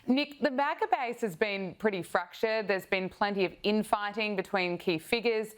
Nick, the MAGA base has been pretty fractured. There's been plenty of infighting between key figures.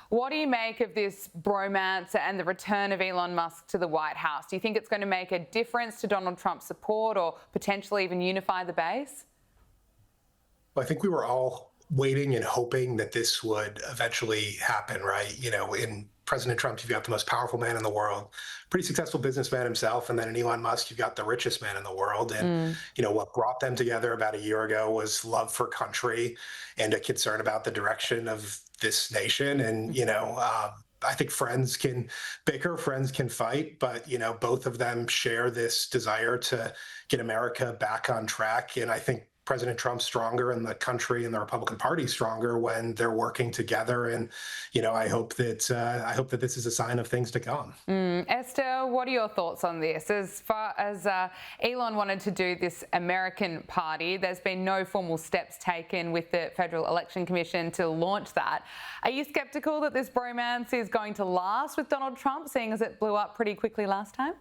What do you make of this bromance and the return of Elon Musk to the White House? Do you think it's going to make a difference to Donald Trump's support or potentially even unify the base? Well, I think we were all waiting and hoping that this would eventually happen, right? In President Trump, you've got the most powerful man in the world, pretty successful businessman himself. And then in Elon Musk, you've got the richest man in the world. And, what brought them together about a year ago was love for country and a concern about the direction of this nation. And, I think friends can bicker, friends can fight, but, both of them share this desire to get America back on track. And I think President Trump's stronger and the country and the Republican Party stronger when they're working together. And, I hope that this is a sign of things to come. Esther, what are your thoughts on this? As far as Elon wanted to do this American party, there's been no formal steps taken with the Federal Election Commission to launch that. Are you skeptical that this bromance is going to last with Donald Trump, seeing as it blew up pretty quickly last time?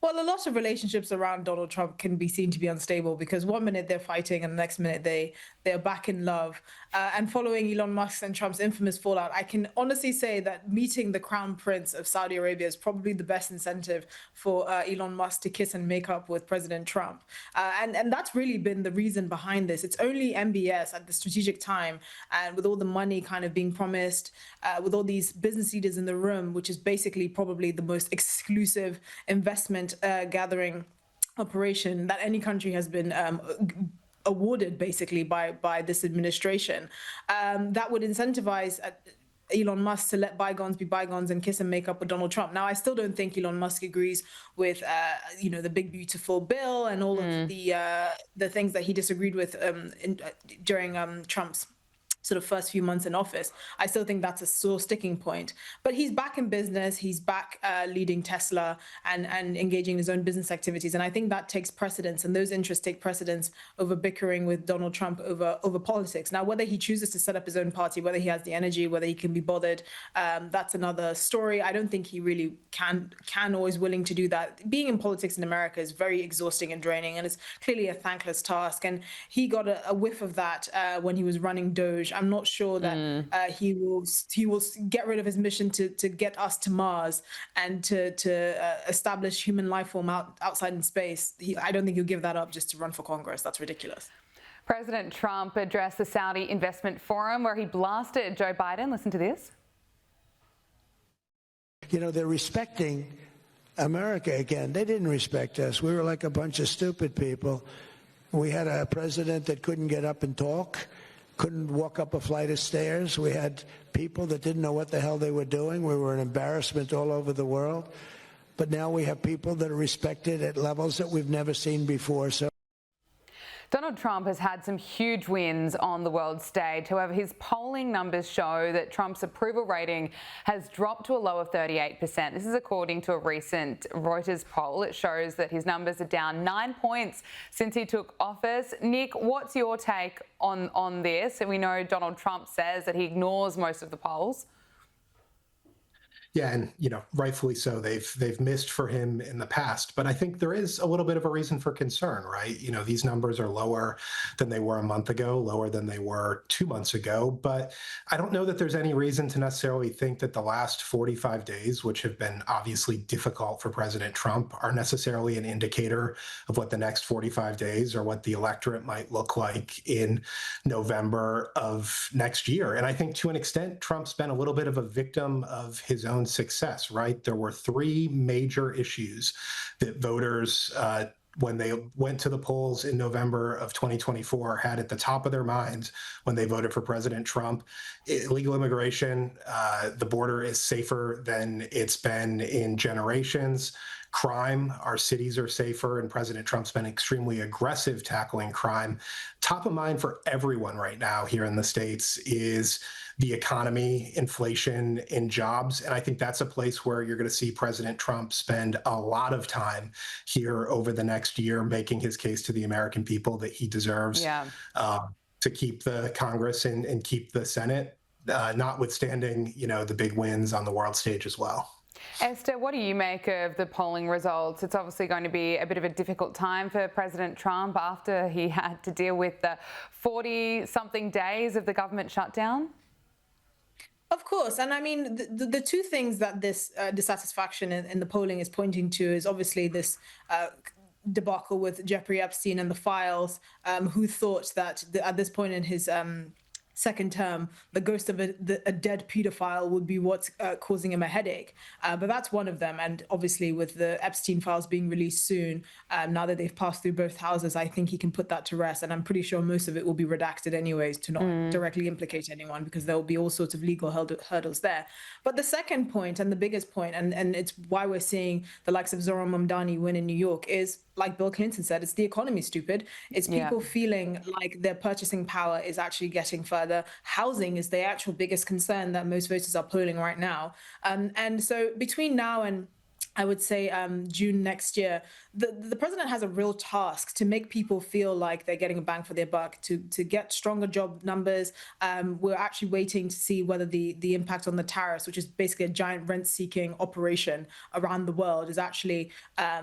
Well, a lot of relationships around Donald Trump can be seen to be unstable because one minute they're fighting and the next minute they're back in love. And following Elon Musk and Trump's infamous fallout, I can honestly say that meeting the Crown Prince of Saudi Arabia is probably the best incentive for Elon Musk to kiss and make up with President Trump. And that's really been the reason behind this. It's only MBS at the strategic time, and with all the money kind of being promised, with all these business leaders in the room, which is basically probably the most exclusive investment gathering operation that any country has been awarded basically by this administration, that would incentivize Elon Musk to let bygones be bygones and kiss and make up with Donald Trump. Now, I still don't think Elon Musk agrees with, the big beautiful bill and all of the things that he disagreed with during Trump's sort of first few months in office. I still think that's a sore sticking point. But he's back in business. He's back leading Tesla and engaging in his own business activities. And I think that takes precedence, and those interests take precedence over bickering with Donald Trump over politics. Now, whether he chooses to set up his own party, whether he has the energy, whether he can be bothered, that's another story. I don't think he really can or is willing to do that. Being in politics in America is very exhausting and draining, and it's clearly a thankless task. And he got a whiff of that when he was running DOGE. I'm not sure that he will get rid of his mission to get us to Mars and to establish human life form outside in space. I don't think he'll give that up just to run for Congress. That's ridiculous. President Trump addressed the Saudi Investment Forum where he blasted Joe Biden. Listen to this. They're respecting America again. They didn't respect us. We were like a bunch of stupid people. We had a president that couldn't get up and talk, couldn't walk up a flight of stairs. We had people that didn't know what the hell they were doing. We were an embarrassment all over the world. But now we have people that are respected at levels that we've never seen before. So Donald Trump has had some huge wins on the world stage. However, his polling numbers show that Trump's approval rating has dropped to a low of 38%. This is according to a recent Reuters poll. It shows that his numbers are down 9 points since he took office. Nick, what's your take on this? And we know Donald Trump says that he ignores most of the polls. Yeah, and rightfully so. They've missed for him in the past, but I think there is a little bit of a reason for concern, right? These numbers are lower than they were a month ago, lower than they were 2 months ago, but I don't know that there's any reason to necessarily think that the last 45 days, which have been obviously difficult for President Trump, are necessarily an indicator of what the next 45 days or what the electorate might look like in November of next year. And I think to an extent, Trump's been a little bit of a victim of his own success, right? There were three major issues that voters, when they went to the polls in November of 2024, had at the top of their minds when they voted for President Trump. Illegal immigration, the border is safer than it's been in generations. Crime, our cities are safer, and President Trump's been extremely aggressive tackling crime. Top of mind for everyone right now here in the States is the economy, inflation, and jobs. And I think that's a place where you're going to see President Trump spend a lot of time here over the next year making his case to the American people that he deserves to keep the Congress and keep the Senate, notwithstanding, the big wins on the world stage as well. Esther, what do you make of the polling results? It's obviously going to be a bit of a difficult time for President Trump after he had to deal with the 40-something days of the government shutdown. Of course. And I mean, the two things that this dissatisfaction in the polling is pointing to is obviously this debacle with Jeffrey Epstein and the files, who thought that at this point in his second term, the ghost of a dead pedophile would be what's causing him a headache. But that's one of them. And obviously with the Epstein files being released soon, now that they've passed through both houses, I think he can put that to rest. And I'm pretty sure most of it will be redacted anyways to not directly implicate anyone, because there will be all sorts of legal hurdles there. But the second point, and the biggest point, and it's why we're seeing the likes of Zohran Mamdani win in New York, is, like Bill Clinton said, it's the economy, stupid. It's people feeling like their purchasing power is actually getting further. Housing is the actual biggest concern that most voters are polling right now. And so between now and I would say June next year, the president has a real task to make people feel like they're getting a bang for their buck, to get stronger job numbers. We're actually waiting to see whether the impact on the tariffs, which is basically a giant rent-seeking operation around the world, is actually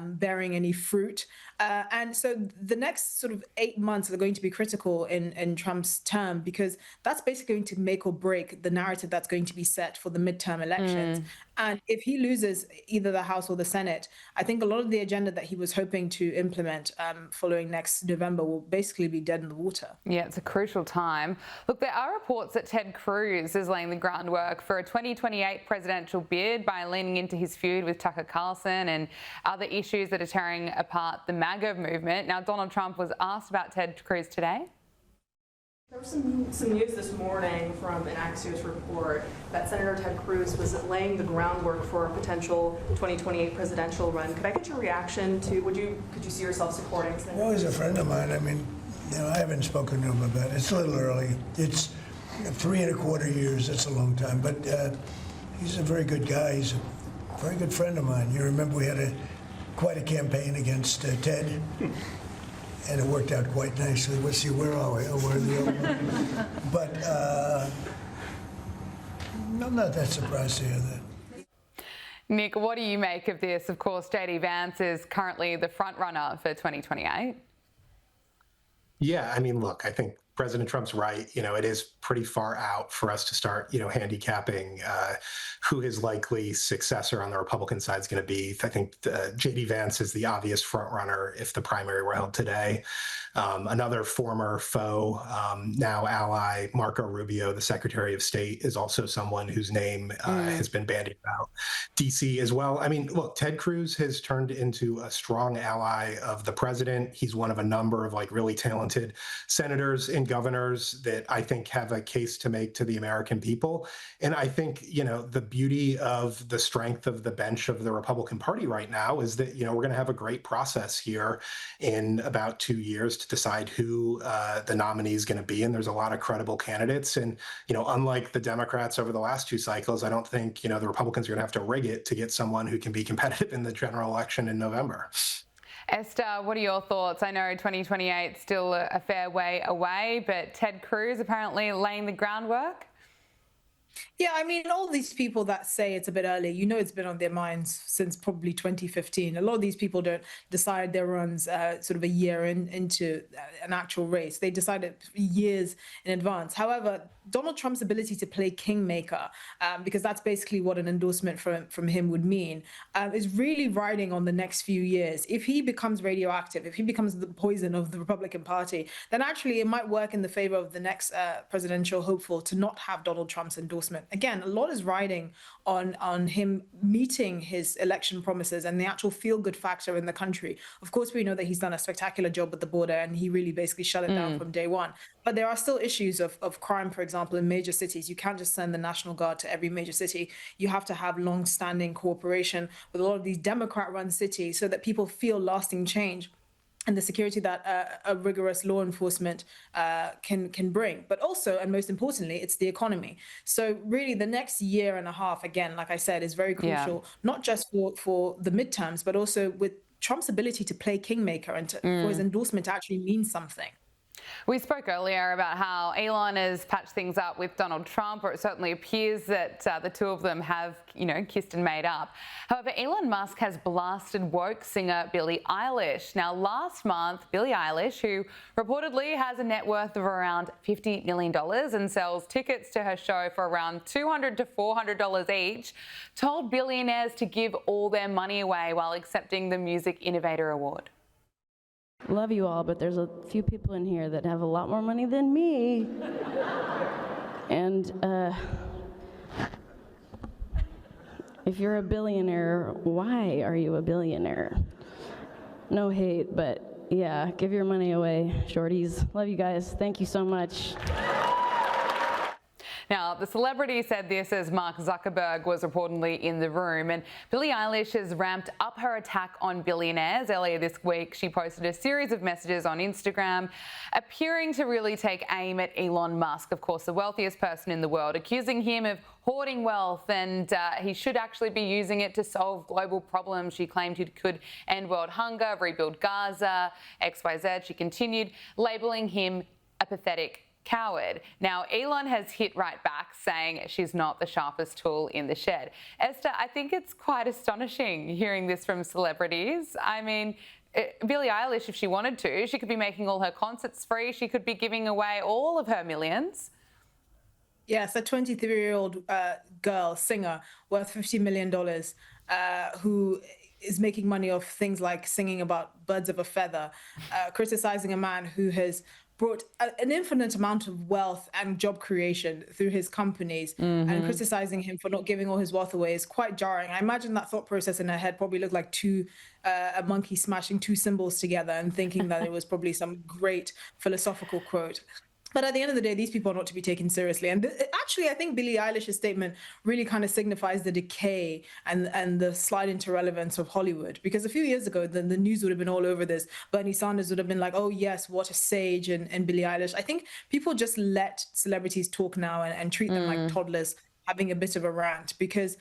bearing any fruit. And so the next sort of 8 months are going to be critical in Trump's term, because that's basically going to make or break the narrative that's going to be set for the midterm elections. And if he loses either the House or the Senate, I think a lot of the agenda that he was hoping to implement following next November will basically be dead in the water. Yeah, it's a crucial time. Look, there are reports that Ted Cruz is laying the groundwork for a 2028 presidential bid by leaning into his feud with Tucker Carlson and other issues that are tearing apart the MAGA movement. Now, Donald Trump was asked about Ted Cruz today. There was some news this morning from an Axios report that Senator Ted Cruz was laying the groundwork for a potential 2028 presidential run. Could I get your reaction to, could you see yourself supporting Senator? Well, he's a friend of mine. I mean, I haven't spoken to him about it. It's a little early. It's 3¼ years. That's a long time. But he's a very good guy. He's a very good friend of mine. You remember we had quite a campaign against Ted. And it worked out quite nicely. Let's see, where are we? Oh, we're in the old one. But I'm not that surprised to hear that. Nick, what do you make of this? Of course, JD Vance is currently the front runner for 2028. Yeah, I mean, look, I think President Trump's right. It is pretty far out for us to start, handicapping who his likely successor on the Republican side is going to be. I think JD Vance is the obvious front runner if the primary were held today. Another former foe, now ally, Marco Rubio, the Secretary of State, is also someone whose name has been bandied about. DC as well. I mean, look, Ted Cruz has turned into a strong ally of the president. He's one of a number of really talented senators and governors that I think have a case to make to the American people. And I think, the beauty of the strength of the bench of the Republican Party right now is that, we're going to have a great process here in about 2 years to decide who the nominee is going to be. And there's a lot of credible candidates. And, unlike the Democrats over the last 2 cycles, I don't think, the Republicans are going to have to rig it to get someone who can be competitive in the general election in November. Esther, what are your thoughts? I know 2028 is still a fair way away, but Ted Cruz apparently laying the groundwork. Yeah, I mean, all these people that say it's a bit early, it's been on their minds since probably 2015. A lot of these people don't decide their runs sort of a year into an actual race. They decide it years in advance. However, Donald Trump's ability to play kingmaker, because that's basically what an endorsement from him would mean, is really riding on the next few years. If he becomes radioactive, if he becomes the poison of the Republican Party, then actually it might work in the favor of the next presidential hopeful to not have Donald Trump's endorsement. Again, a lot is riding on him meeting his election promises and the actual feel-good factor in the country. Of course, we know that he's done a spectacular job at the border and he really basically shut it down from day one. But there are still issues of crime, for example, in major cities. You can't just send the National Guard to every major city. You have to have long-standing cooperation with a lot of these Democrat-run cities so that people feel lasting change and the security that a rigorous law enforcement can bring. But also, and most importantly, it's the economy. So really the next year and a half, again, like I said, is very crucial, not just for the midterms, but also with Trump's ability to play kingmaker and for his endorsement to actually mean something. We spoke earlier about how Elon has patched things up with Donald Trump, or it certainly appears that the two of them have, kissed and made up. However, Elon Musk has blasted woke singer Billie Eilish. Now, last month, Billie Eilish, who reportedly has a net worth of around $50 million and sells tickets to her show for around $200 to $400 each, told billionaires to give all their money away while accepting the Music Innovator Award. Love you all, but there's a few people in here that have a lot more money than me. And if you're a billionaire, why are you a billionaire? No hate, but yeah, give your money away, shorties. Love you guys. Thank you so much. Now, the celebrity said this as Mark Zuckerberg was reportedly in the room, and Billie Eilish has ramped up her attack on billionaires. Earlier this week, she posted a series of messages on Instagram, appearing to really take aim at Elon Musk, of course, the wealthiest person in the world, accusing him of hoarding wealth, and he should actually be using it to solve global problems. She claimed he could end world hunger, rebuild Gaza, XYZ. She continued, labeling him a pathetic coward. Now, Elon has hit right back, saying she's not the sharpest tool in the shed. Esther, I think it's quite astonishing hearing this from celebrities. I mean, Billie Eilish, if she wanted to, she could be making all her concerts free. She could be giving away all of her millions. Yes, a 23-year-old girl, singer, worth $50 million, who is making money off things like singing about birds of a feather, criticizing a man who has brought an infinite amount of wealth and job creation through his companies, and criticizing him for not giving all his wealth away is quite jarring. I imagine that thought process in her head probably looked like a monkey smashing two cymbals together and thinking that it was probably some great philosophical quote. But at the end of the day, these people are not to be taken seriously. And actually, I think Billie Eilish's statement really kind of signifies the decay and the slide into relevance of Hollywood. Because a few years ago, the news would have been all over this. Bernie Sanders would have been like, oh, yes, what a sage, and Billie Eilish. I think people just let celebrities talk now and treat them like toddlers having a bit of a rant, because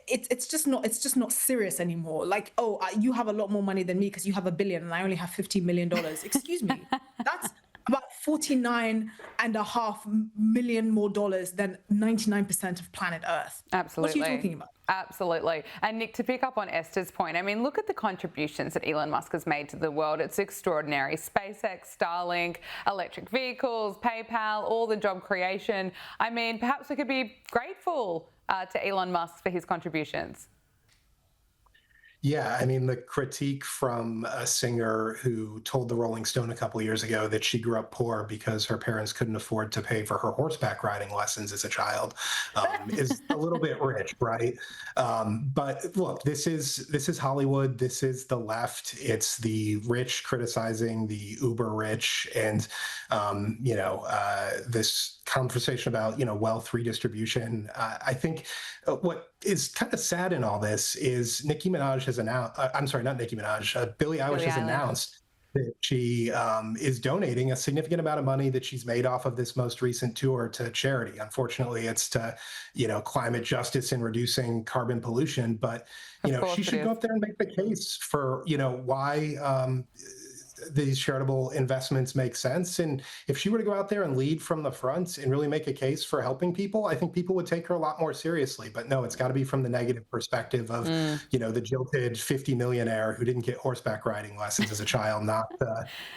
it's just not serious anymore. Like, oh, you have a lot more money than me because you have $1 billion and I only have $50 million. Excuse me, that's about $49.5 million more than 99% of planet Earth. Absolutely. What are you talking about? Absolutely. And Nick, to pick up on Esther's point, I mean, look at the contributions that Elon Musk has made to the world. It's extraordinary. SpaceX, Starlink, electric vehicles, PayPal, all the job creation. I mean, perhaps we could be grateful to Elon Musk for his contributions. Yeah, I mean, the critique from a singer who told the Rolling Stone a couple of years ago that she grew up poor because her parents couldn't afford to pay for her horseback riding lessons as a child is a little bit rich, right? But look, this is Hollywood. This is the left. It's the rich criticizing the uber rich, and this conversation about wealth redistribution. I think what is kind of sad in all this is Nicki Minaj has announced. I'm sorry, not Nicki Minaj. Billie Eilish has announced that she is donating a significant amount of money that she's made off of this most recent tour to charity. Unfortunately, it's to climate justice and reducing carbon pollution. But she should go up there and make the case for why these charitable investments make sense. And if she were to go out there and lead from the front and really make a case for helping people, I think people would take her a lot more seriously. But no, it's got to be from the negative perspective of, the jilted 50 millionaire who didn't get horseback riding lessons as a child, not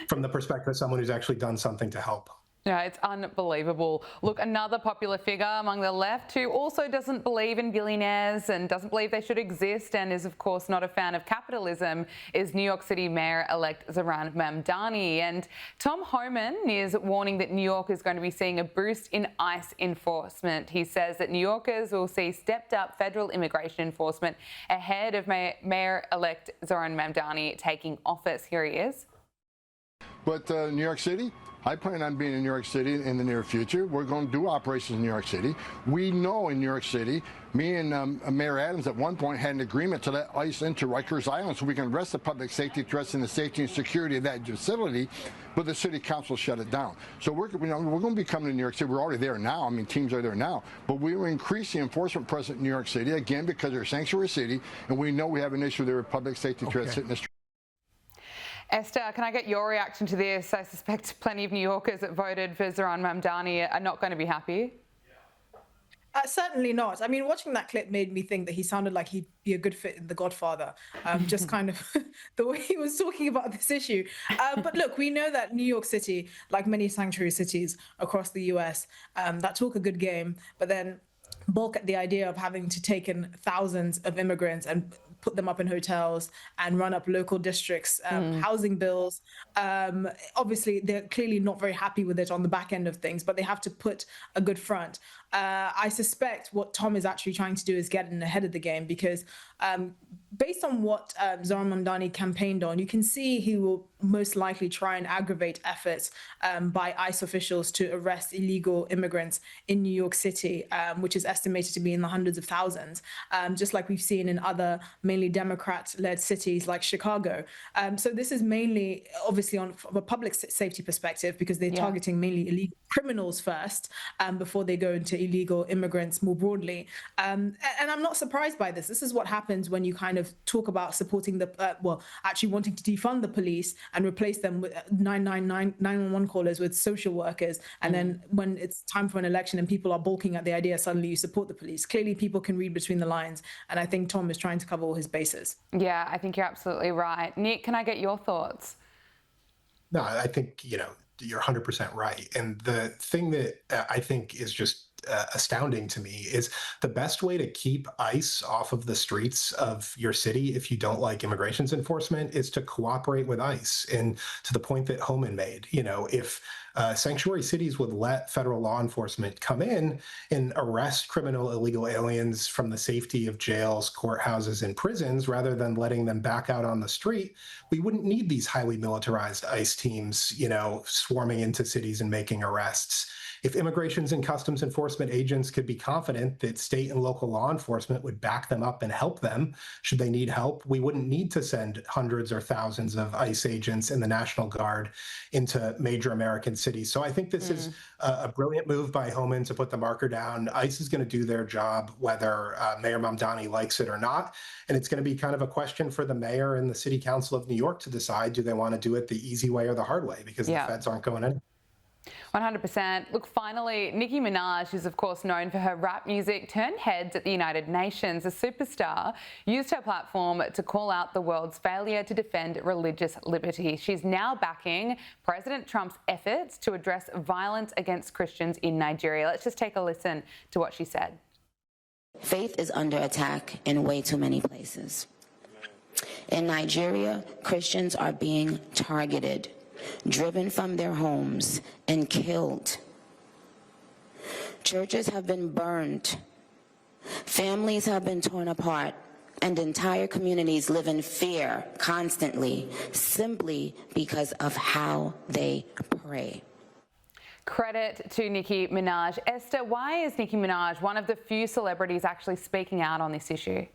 from the perspective of someone who's actually done something to help. Yeah, it's unbelievable. Look, another popular figure among the left who also doesn't believe in billionaires and doesn't believe they should exist and is, of course, not a fan of capitalism is New York City Mayor-elect Zohran Mamdani. And Tom Homan is warning that New York is going to be seeing a boost in ICE enforcement. He says that New Yorkers will see stepped-up federal immigration enforcement ahead of Mayor-elect Zohran Mamdani taking office. Here he is. But New York City? I plan on being in New York City in the near future. We're going to do operations in New York City. We know in New York City, me and Mayor Adams at one point had an agreement to let ICE into Rikers Island so we can arrest the public safety threats and the safety and security of that facility, but the city council shut it down. So we're going to be coming to New York City. We're already there now. I mean, teams are there now. But we will increase the enforcement presence in New York City, again, because they're a sanctuary city, and we know we have an issue there with public safety threats hitting the street. Esther, can I get your reaction to this? I suspect plenty of New Yorkers that voted for Zohran Mamdani are not going to be happy. Certainly not. I mean, watching that clip made me think that he sounded like he'd be a good fit in The Godfather, just kind of the way he was talking about this issue. But look, we know that New York City, like many sanctuary cities across the US, that talk a good game, but then balk at the idea of having to take in thousands of immigrants and put them up in hotels and run up local districts, housing bills. Obviously, they're clearly not very happy with it on the back end of things, but they have to put a good front. I suspect what Tom is actually trying to do is get in ahead of the game, because based on what Zohran Mamdani campaigned on, you can see he will most likely try and aggravate efforts by ICE officials to arrest illegal immigrants in New York City, which is estimated to be in the hundreds of thousands, just like we've seen in other mainly Democrat-led cities like Chicago. So this is mainly, obviously, from a public safety perspective, because they're targeting mainly illegal criminals first before they go into illegal immigrants more broadly. And I'm not surprised by this. This is what happens when you kind of talk about supporting the, actually wanting to defund the police and replace them with 911 callers with social workers. And then when it's time for an election and people are balking at the idea, suddenly you support the police. Clearly, people can read between the lines. And I think Tom is trying to cover all his bases. Yeah, I think you're absolutely right. Nick, can I get your thoughts? No, I think, you're 100% right. And the thing that I think is just astounding to me is the best way to keep ICE off of the streets of your city, if you don't like immigrations enforcement, is to cooperate with ICE. And to the point that Homan made, if sanctuary cities would let federal law enforcement come in and arrest criminal illegal aliens from the safety of jails, courthouses, and prisons, rather than letting them back out on the street, we wouldn't need these highly militarized ICE teams, swarming into cities and making arrests. If immigrations and customs enforcement agents could be confident that state and local law enforcement would back them up and help them should they need help, we wouldn't need to send hundreds or thousands of ICE agents and the National Guard into major American cities. So I think this is a brilliant move by Homan to put the marker down. ICE is going to do their job, whether Mayor Mamdani likes it or not. And it's going to be kind of a question for the mayor and the city council of New York to decide, do they want to do it the easy way or the hard way? Because the feds aren't going in. 100%. Look, finally, Nicki Minaj, who's of course known for her rap music, turned heads at the United Nations. The superstar used her platform to call out the world's failure to defend religious liberty. She's now backing President Trump's efforts to address violence against Christians in Nigeria. Let's just take a listen to what she said. Faith is under attack in way too many places. In Nigeria, Christians are being targeted, driven from their homes, and killed. Churches have been burned. Families have been torn apart, and entire communities live in fear constantly, simply because of how they pray. Credit to Nicki Minaj. Esther, why is Nicki Minaj one of the few celebrities actually speaking out on this issue?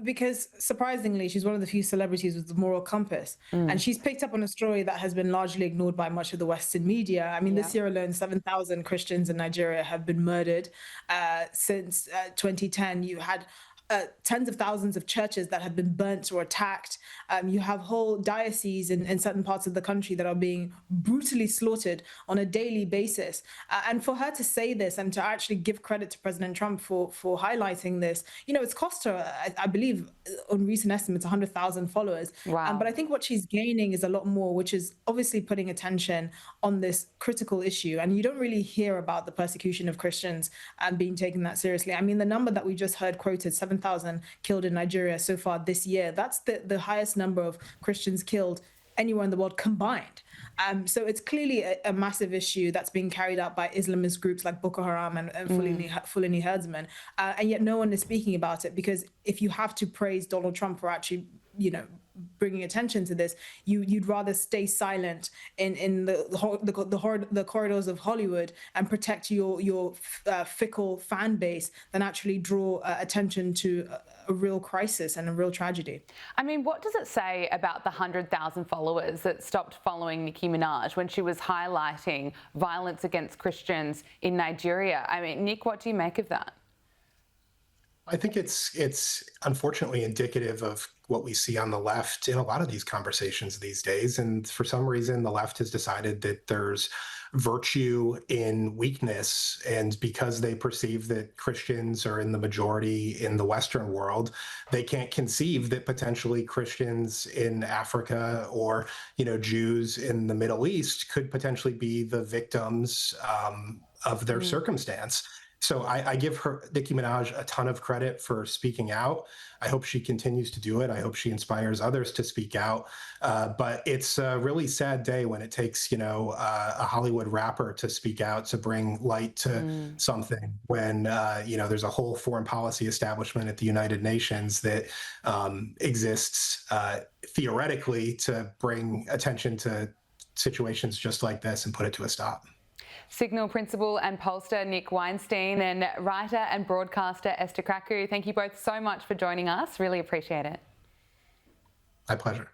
Because surprisingly, she's one of the few celebrities with the moral compass. And she's picked up on a story that has been largely ignored by much of the Western media. I mean, this year alone, 7,000 Christians in Nigeria have been murdered. Since 2010, you had tens of thousands of churches that have been burnt or attacked. You have whole dioceses in certain parts of the country that are being brutally slaughtered on a daily basis. And for her to say this and to actually give credit to President Trump for highlighting this, it's cost her, I believe, on recent estimates, 100,000 followers. Wow. But I think what she's gaining is a lot more, which is obviously putting attention on this critical issue. And you don't really hear about the persecution of Christians being taken that seriously. I mean, the number that we just heard quoted, 7,000 killed in Nigeria so far this year. That's the highest number of Christians killed anywhere in the world combined. So it's clearly a massive issue that's being carried out by Islamist groups like Boko Haram and Fulani herdsmen. And yet no one is speaking about it, because if you have to praise Donald Trump for actually, bringing attention to this, you'd rather stay silent in the corridors of Hollywood and protect your fickle fan base than actually draw attention to a real crisis and a real tragedy. I mean, what does it say about the 100,000 followers that stopped following Nicki Minaj when she was highlighting violence against Christians in Nigeria? I mean, Nick, what do you make of that? I think it's unfortunately indicative of what we see on the left in a lot of these conversations these days. And for some reason, the left has decided that there's virtue in weakness. And because they perceive that Christians are in the majority in the Western world, they can't conceive that potentially Christians in Africa or, Jews in the Middle East could potentially be the victims of their circumstance. So I give Nicki Minaj, a ton of credit for speaking out. I hope she continues to do it. I hope she inspires others to speak out. But it's a really sad day when it takes, a Hollywood rapper to speak out, to bring light to something when, there's a whole foreign policy establishment at the United Nations that exists theoretically to bring attention to situations just like this and put it to a stop. Signal principal and pollster Nick Weinstein and writer and broadcaster Esther Krakue, thank you both so much for joining us. Really appreciate it. My pleasure.